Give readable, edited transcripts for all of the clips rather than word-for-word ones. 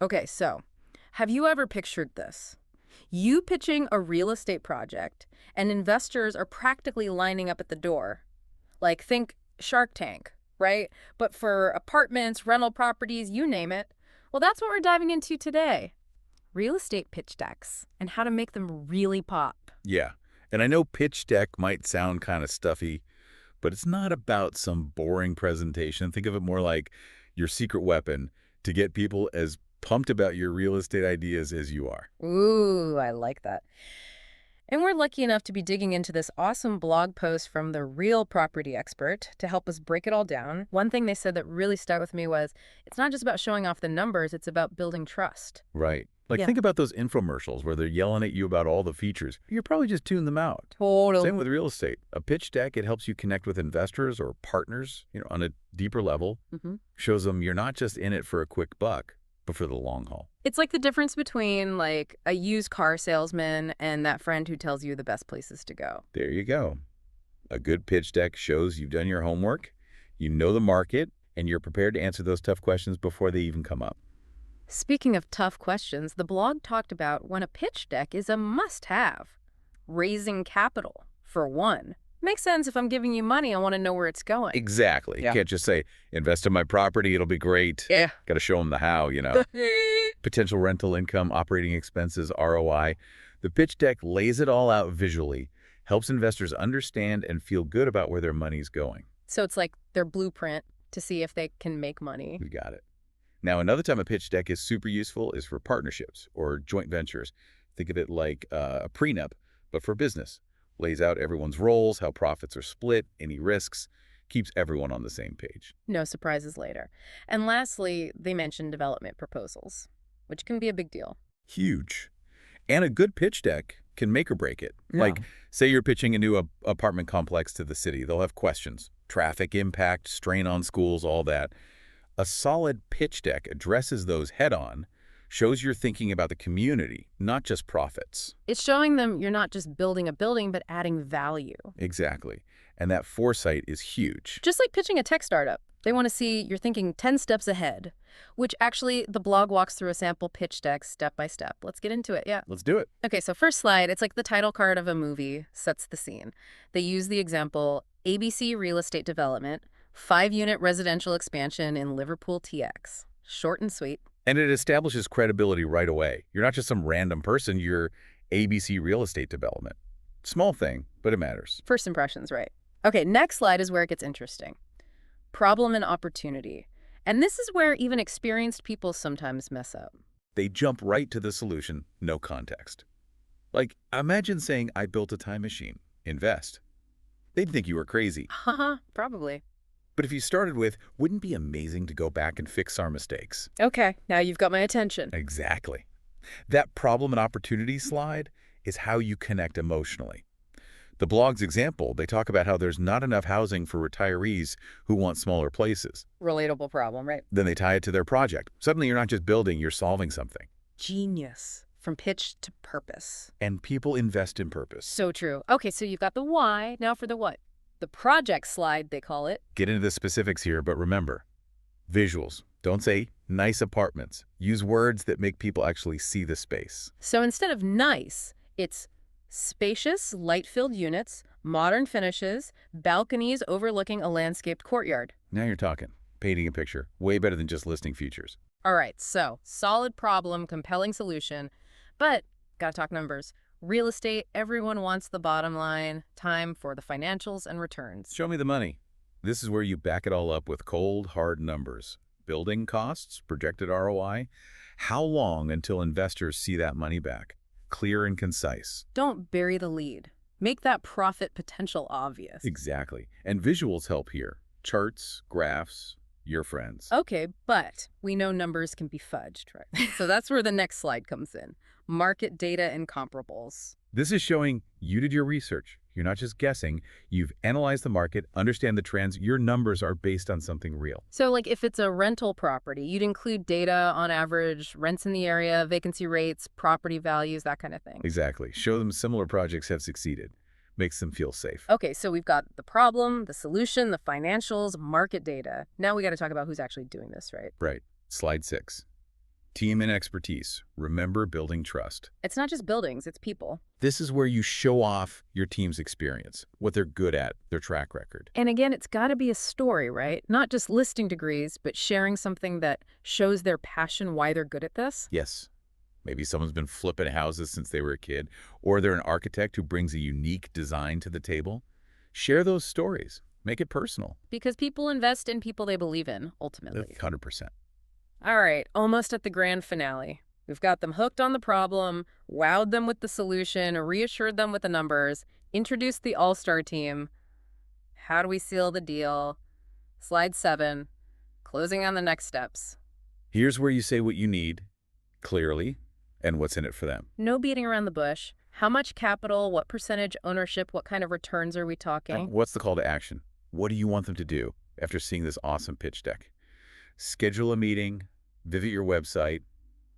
Okay, so have you ever pictured this? You pitching a real estate project, and investors are practically lining up at the door. Like, think Shark Tank, right? But for apartments, rental properties, you name it. Well, that's what we're diving into today: real estate pitch decks and how to make them really pop. Yeah. And I know pitch deck might sound kind of stuffy, but it's not about some boring presentation. Think of it more like your secret weapon to get people as pumped about your real estate ideas as you are. Ooh, I like that. And we're lucky enough to be digging into this awesome blog post from the real property expert to help us break it all down. One thing they said that really stuck with me was it's not just about showing off the numbers, it's about building trust. Right. Like, Yeah, think about those infomercials where they're yelling at you about all the features. You're probably just tuning them out. totally. Same with real estate. A pitch deck, it helps you connect with investors or partners, on a deeper level. Hmm. Shows them you're not just in it for a quick buck, but for the long haul. It's like the difference between like a used car salesman and that friend who tells you the best places to go. There you go. A good pitch deck shows you've done your homework, you know the market, and you're prepared to answer those tough questions before they even come up. Speaking of tough questions, the blog talked about when a pitch deck is a must-have. Raising capital, for one. Makes sense if I'm giving you money, I want to know where it's going. Exactly. You Yeah. can't just say, invest in my property, it'll be great. Yeah. Got to show them the how. Potential rental income, operating expenses, ROI. The pitch deck lays it all out visually, helps investors understand and feel good about where their money's going. So it's like their blueprint to see if they can make money. We got it. Now, another time a pitch deck is super useful is for partnerships or joint ventures. Think of it like a prenup, but for business. Lays out everyone's roles, how profits are split, any risks, keeps everyone on the same page. No surprises later. And lastly, they mentioned development proposals, which can be a big deal. Huge. And a good pitch deck can make or break it. Yeah. Like, say you're pitching a new apartment complex to the city. They'll have questions, traffic impact, strain on schools, all that. A solid pitch deck addresses those head-on, shows you're thinking about the community, not just profits. It's showing them you're not just building a building, but adding value. Exactly. And that foresight is huge. Just like pitching a tech startup. They want to see you're thinking 10 steps ahead, which actually the blog walks through a sample pitch deck step by step. Let's get into it. Yeah. Let's do it. Okay, so first slide, it's like the title card of a movie sets the scene. They use the example ABC Real Estate Development, 5-unit residential expansion in Liverpool TX. Short and sweet. And it establishes credibility right away. You're not just some random person, you're ABC Real Estate Development. Small thing, but it matters. First impressions, right? Okay, next slide is where it gets interesting. Problem and opportunity. And this is where even experienced people sometimes mess up. They jump right to the solution, no context. Like, imagine saying, I built a time machine. Invest. They'd think you were crazy. Haha, probably. But if you started with, wouldn't it be amazing to go back and fix our mistakes? Okay, now you've got my attention. Exactly. That problem and opportunity slide is how you connect emotionally. The blog's example, they talk about how there's not enough housing for retirees who want smaller places. Relatable problem, right? Then they tie it to their project. Suddenly you're not just building, you're solving something. Genius. From pitch to purpose. And people invest in purpose. So true. Okay, so you've got the why. Now for the what. The project slide, they call it. Get into the specifics here, but remember, visuals. Don't say nice apartments. Use words that make people actually see the space. So instead of nice, it's spacious, light-filled units, modern finishes, balconies overlooking a landscaped courtyard. Now you're talking. Painting a picture. Way better than just listing features. All right, so solid problem, compelling solution, but gotta talk numbers. Real estate, everyone wants the bottom line. Time for the financials and returns. Show me the money. This is where you back it all up with cold, hard numbers. Building costs, projected ROI. How long until investors see that money back? Clear and concise. Don't bury the lead. Make that profit potential obvious. Exactly. And visuals help here. Charts, graphs, your friends. Okay, but we know numbers can be fudged, right? So that's where the next slide comes in. Market data and comparables. This is showing you did your research. You're not just guessing. You've analyzed the market, understand the trends. Your numbers are based on something real. So like if it's a rental property, you'd include data on average, rents in the area, vacancy rates, property values, that kind of thing. Exactly. Show them similar projects have succeeded. Makes them feel safe. Okay, so we've got the problem, the solution, the financials, market data. Now we got to talk about who's actually doing this, right? Right. Slide 6. Team and expertise. Remember building trust. It's not just buildings, it's people. This is where you show off your team's experience, what they're good at, their track record. And again, it's got to be a story, right? Not just listing degrees, but sharing something that shows their passion, why they're good at this. Yes, maybe someone's been flipping houses since they were a kid, or they're an architect who brings a unique design to the table. Share those stories. Make it personal. Because people invest in people they believe in, ultimately. 100%. All right, almost at the grand finale. We've got them hooked on the problem, wowed them with the solution, reassured them with the numbers, introduced the all-star team. How do we seal the deal? Slide 7, closing on the next steps. Here's where you say what you need, clearly, and what's in it for them. No beating around the bush. How much capital, what percentage ownership, what kind of returns are we talking? What's the call to action? What do you want them to do after seeing this awesome pitch deck? Schedule a meeting, visit your website,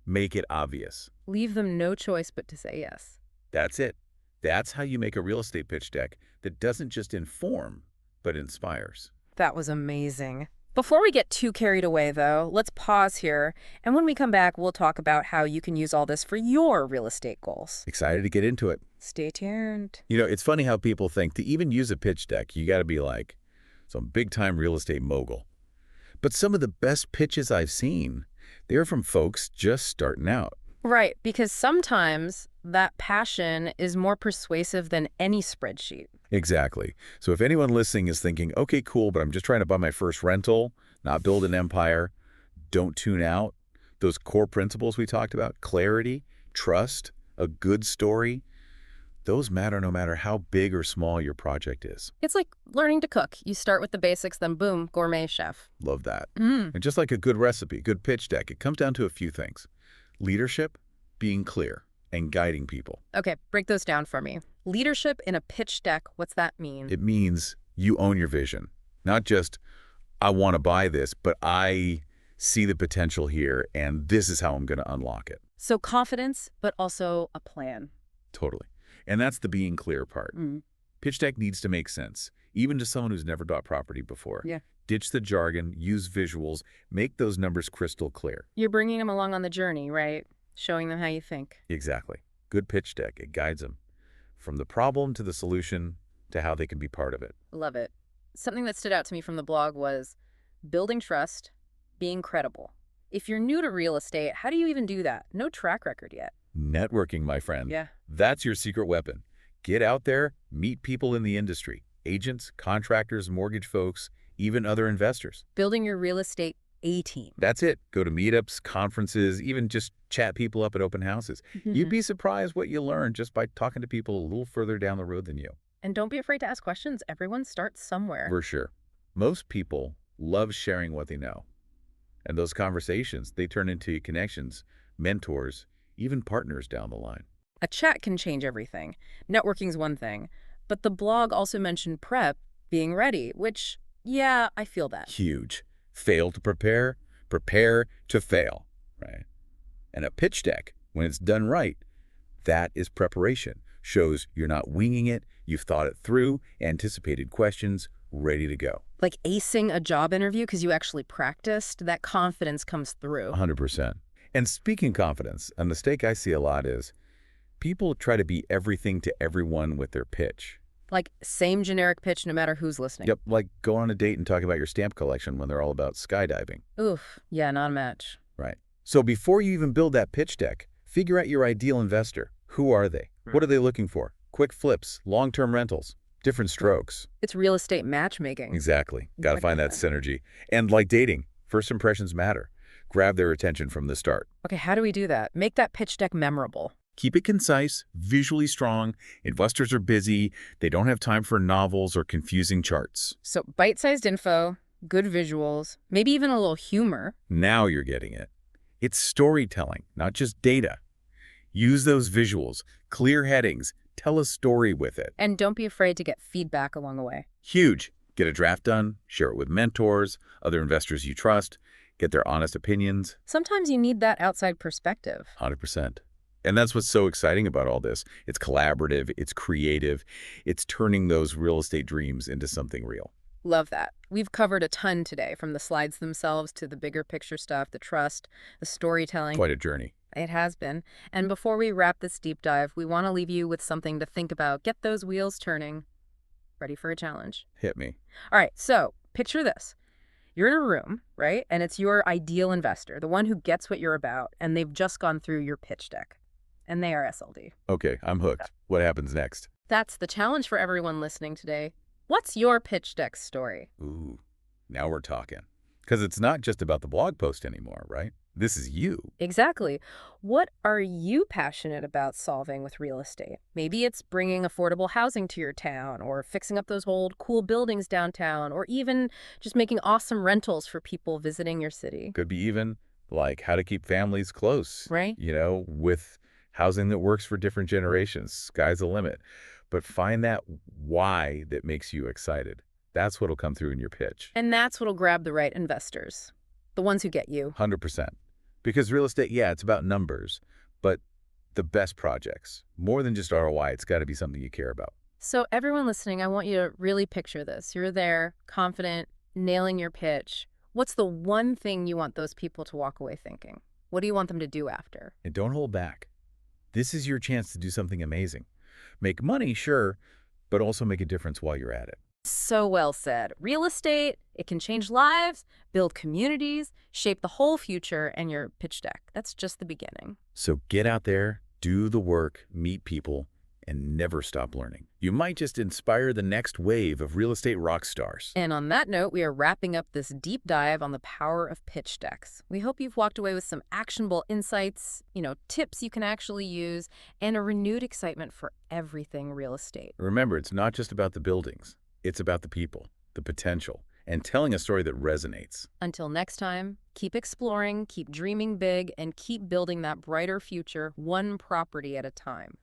make it obvious. Leave them no choice but to say yes. That's it. That's how you make a real estate pitch deck that doesn't just inform, but inspires. That was amazing. Before we get too carried away, though, let's pause here. And when we come back, we'll talk about how you can use all this for your real estate goals. Excited to get into it. Stay tuned. You know, it's funny how people think to even use a pitch deck, you got to be like some big-time real estate mogul. But some of the best pitches I've seen, they're from folks just starting out. Right, because sometimes that passion is more persuasive than any spreadsheet. Exactly. So if anyone listening is thinking, okay, cool, but I'm just trying to buy my first rental, not build an empire, don't tune out. Those core principles we talked about, clarity, trust, a good story, those matter no matter how big or small your project is. It's like learning to cook. You start with the basics, then boom, gourmet chef. Love that. And just like a good recipe, good pitch deck, it comes down to a few things. Leadership, being clear, and guiding people. Okay, break those down for me. Leadership in a pitch deck, what's that mean? It means you own your vision. Not just, I want to buy this, but I see the potential here, and this is how I'm going to unlock it. So confidence, but also a plan. Totally. And that's the being clear part. Pitch deck needs to make sense, even to someone who's never bought property before. Yeah. Ditch the jargon, use visuals, make those numbers crystal clear. You're bringing them along on the journey, right? Showing them how you think. Exactly. Good pitch deck, it guides them from the problem to the solution to how they can be part of it. Love it. Something that stood out to me from the blog was building trust, being credible. If you're new to real estate, how do you even do that? No track record yet. Networking, my friend. Yeah. That's your secret weapon. Get out there, meet people in the industry, agents, contractors, mortgage folks, even other investors. Building your real estate A-team. That's it. Go to meetups, conferences, even just chat people up at open houses. You'd be surprised what you learn just by talking to people a little further down the road than you. And don't be afraid to ask questions. Everyone starts somewhere. For sure. Most people love sharing what they know. And those conversations, they turn into connections, mentors, even partners down the line. A chat can change everything. Networking's one thing. But the blog also mentioned prep, being ready, which, yeah, I feel that. Huge. Fail to prepare, prepare to fail, right? And a pitch deck, when it's done right, that is preparation. Shows you're not winging it, you've thought it through, anticipated questions, ready to go. Like acing a job interview because you actually practiced, that confidence comes through. 100%. And speaking confidence, a mistake I see a lot is people try to be everything to everyone with their pitch. Like same generic pitch no matter who's listening. Yep, like go on a date and talk about your stamp collection when they're all about skydiving. Oof, yeah, not a match. Right. So before you even build that pitch deck, figure out your ideal investor. Who are they? What are they looking for? Quick flips, long-term rentals, different strokes. It's real estate matchmaking. Exactly. Got to find that synergy. And like dating, first impressions matter. Grab their attention from the start. Okay, how do we do that? Make that pitch deck memorable. Keep it concise, visually strong. Investors are busy. They don't have time for novels or confusing charts. So bite-sized info, good visuals, maybe even a little humor. Now you're getting it. It's storytelling, not just data. Use those visuals, clear headings, tell a story with it. And don't be afraid to get feedback along the way. Huge. Get a draft done, share it with mentors, other investors you trust, get their honest opinions. Sometimes you need that outside perspective. 100%. And that's what's so exciting about all this. It's collaborative, it's creative, it's turning those real estate dreams into something real. Love that. We've covered a ton today, from the slides themselves to the bigger picture stuff, the trust, the storytelling. Quite a journey. It has been. And before we wrap this deep dive, we want to leave you with something to think about. Get those wheels turning. Ready for a challenge? Hit me. All right, so picture this. You're in a room, right? And it's your ideal investor, the one who gets what you're about, and they've just gone through your pitch deck. And they are SLD. Okay, I'm hooked. What happens next? That's the challenge for everyone listening today. What's your pitch deck story? Ooh, now we're talking. Because it's not just about the blog post anymore, right? This is you. Exactly. What are you passionate about solving with real estate? Maybe it's bringing affordable housing to your town, or fixing up those old cool buildings downtown, or even just making awesome rentals for people visiting your city. Could be even like how to keep families close, Right? with housing that works for different generations. Sky's the limit. But find that why that makes you excited. That's what'll come through in your pitch. And that's what'll grab the right investors, the ones who get you. 100%. Because real estate, yeah, it's about numbers, but the best projects, more than just ROI, it's got to be something you care about. So everyone listening, I want you to really picture this. You're there, confident, nailing your pitch. What's the one thing you want those people to walk away thinking? What do you want them to do after? And don't hold back. This is your chance to do something amazing. Make money, sure, but also make a difference while you're at it. So well said. Real estate, it can change lives, build communities, shape the whole future, and your pitch deck. That's just the beginning. So get out there, do the work, meet people, and never stop learning. You might just inspire the next wave of real estate rock stars. And on that note, we are wrapping up this deep dive on the power of pitch decks. We hope you've walked away with some actionable insights, tips you can actually use, and a renewed excitement for everything real estate. Remember, it's not just about the buildings. It's about the people, the potential, and telling a story that resonates. Until next time, keep exploring, keep dreaming big, and keep building that brighter future one property at a time.